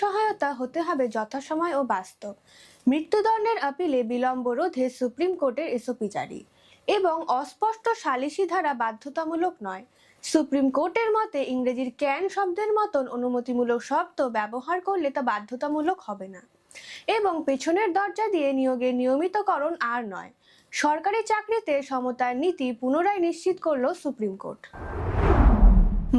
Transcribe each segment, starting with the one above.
সহায়তা হতে হবে যথাসময় ও বাস্তব। মৃত্যুদণ্ডের আপিলে বিলম্ব রোধে সুপ্রিম কোর্টের এসওপি জারি এবং অস্পষ্ট সালিসি ধারা বাধ্যতামূলক নয়। সুপ্রিম কোর্টের মতে ইংরেজির ক্যান শব্দের মতন অনুমতিমূলক শব্দ ব্যবহার করলে তা বাধ্যতামূলক হবে না এবং পেছনের দরজা দিয়ে নিয়োগের নিয়মিতকরণ আর নয়। সরকারি চাকরিতে সমতার নীতি পুনরায় নিশ্চিত করল সুপ্রিম কোর্ট।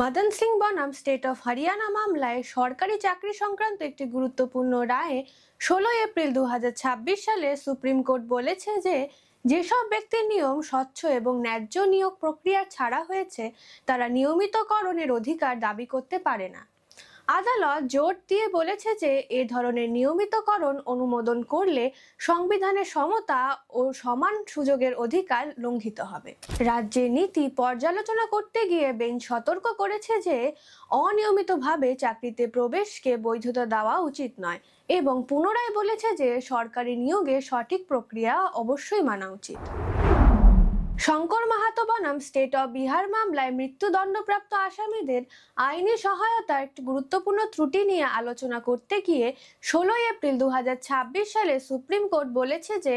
মদন সিং বনাম স্টেট অফ হরিয়ানা মামলায় সরকারি চাকরি সংক্রান্ত একটি গুরুত্বপূর্ণ রায়ে 16 এপ্রিল 2026 সালে সুপ্রিম কোর্ট বলেছে যে যেসব ব্যক্তির নিয়ম স্বচ্ছ এবং ন্যায্য নিয়োগ প্রক্রিয়া ছাড়া হয়েছে তারা নিয়মিতকরণের অধিকার দাবি করতে পারে না। আদালত জোর দিয়ে বলেছে যে এ ধরনের নিয়মিতকরণ অনুমোদন করলে সংবিধানের সমতা ও সমান সুযোগের অধিকার লঙ্ঘিত হবে। রাজ্যের নীতি পর্যালোচনা করতে গিয়ে বেঞ্চ সতর্ক করেছে যে অনিয়মিতভাবে চাকরিতে প্রবেশকে বৈধতা দেওয়া উচিত নয় এবং পুনরায় বলেছে যে সরকারি নিয়োগে সঠিক প্রক্রিয়া অবশ্যই মানা উচিত। শঙ্কর মাহাতো বনাম স্টেট অফ বিহার মামলায় মৃত্যুদণ্ডপ্রাপ্ত আসামিদের আইনি সহায়তার একটি গুরুত্বপূর্ণ ত্রুটি নিয়ে আলোচনা করতে গিয়ে 16 এপ্রিল 2026 সালে সুপ্রিম কোর্ট বলেছে যে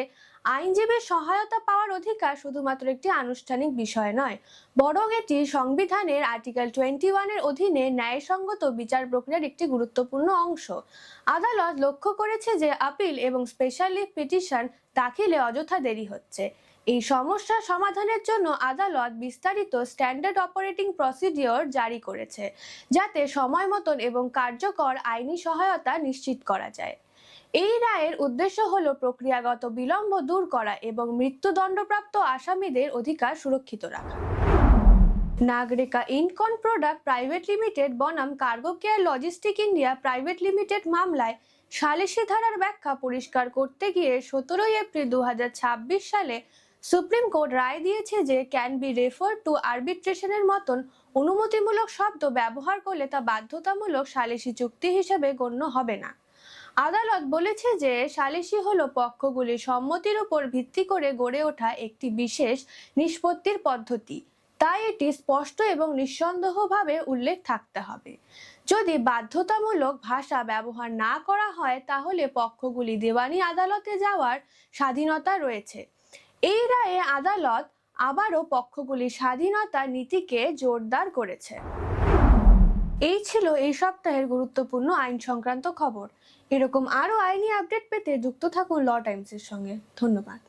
আইনজীবীর সহায়তা পাওয়ার অধিকার শুধুমাত্র একটি আনুষ্ঠানিক বিষয় নয়, বরং এটি সংবিধানের আর্টিকেল 21 এর অধীনে ন্যায়সঙ্গত বিচার প্রক্রিয়ার একটি গুরুত্বপূর্ণ অংশ। আদালত লক্ষ্য করেছে যে আপিল এবং স্পেশাল লিভ পিটিশন দাখিলে অযথা দেরি হচ্ছে। এই সমস্যার সমাধানের জন্য আদালত বিস্তারিত স্ট্যান্ডার্ড অপারেটিং প্রসিডিওর জারি করেছে যাতে সময় মতন এবং কার্যকর আইনি সহায়তা নিশ্চিত করা যায়। এই রায়ের উদ্দেশ্য হল প্রক্রিয়াগত বিলম্ব দূর করা এবং মৃত্যুদণ্ডপ্রাপ্ত আসামিদের অধিকার সুরক্ষিত রাখা। নাগরিকা ইনকন প্রোডাক্ট প্রাইভেট লিমিটেড বনাম cargo care logistic India private limited মামলায় সালিসি ধারার ব্যাখ্যা পরিষ্কার করতে গিয়ে 17 এপ্রিল 2026 সালে সুপ্রিম কোর্ট রায় দিয়েছে যে ক্যান বি রেফার টু আরবিট্রেশনের মতন অনুমতিমূলক শব্দ ব্যবহার করলে তা বাধ্যতামূলক সালিসি চুক্তি হিসেবে গণ্য হবে না। আদালত বলেছে যে সালিসি হলো পক্ষগুলির সম্মতির উপর ভিত্তি করে গড়ে ওঠা একটি বিশেষ নিষ্পত্তির পদ্ধতি, তাই এটি স্পষ্ট এবং নিঃসন্দেহভাবে উল্লেখ থাকতে হবে। যদি বাধ্যতামূলক ভাষা ব্যবহার না করা হয় তাহলে পক্ষগুলি দেওয়ানি আদালতে যাওয়ার স্বাধীনতা রয়েছে। এই রায়ে আদালত আবারও পক্ষগুলির স্বাধীনতার নীতিকে জোরদার করেছে। এই ছিল এই সপ্তাহের গুরুত্বপূর্ণ আইন সংক্রান্ত খবর। এরকম আরো আইনি আপডেট পেতে যুক্ত থাকুন ল টাইমসের সঙ্গে। ধন্যবাদ।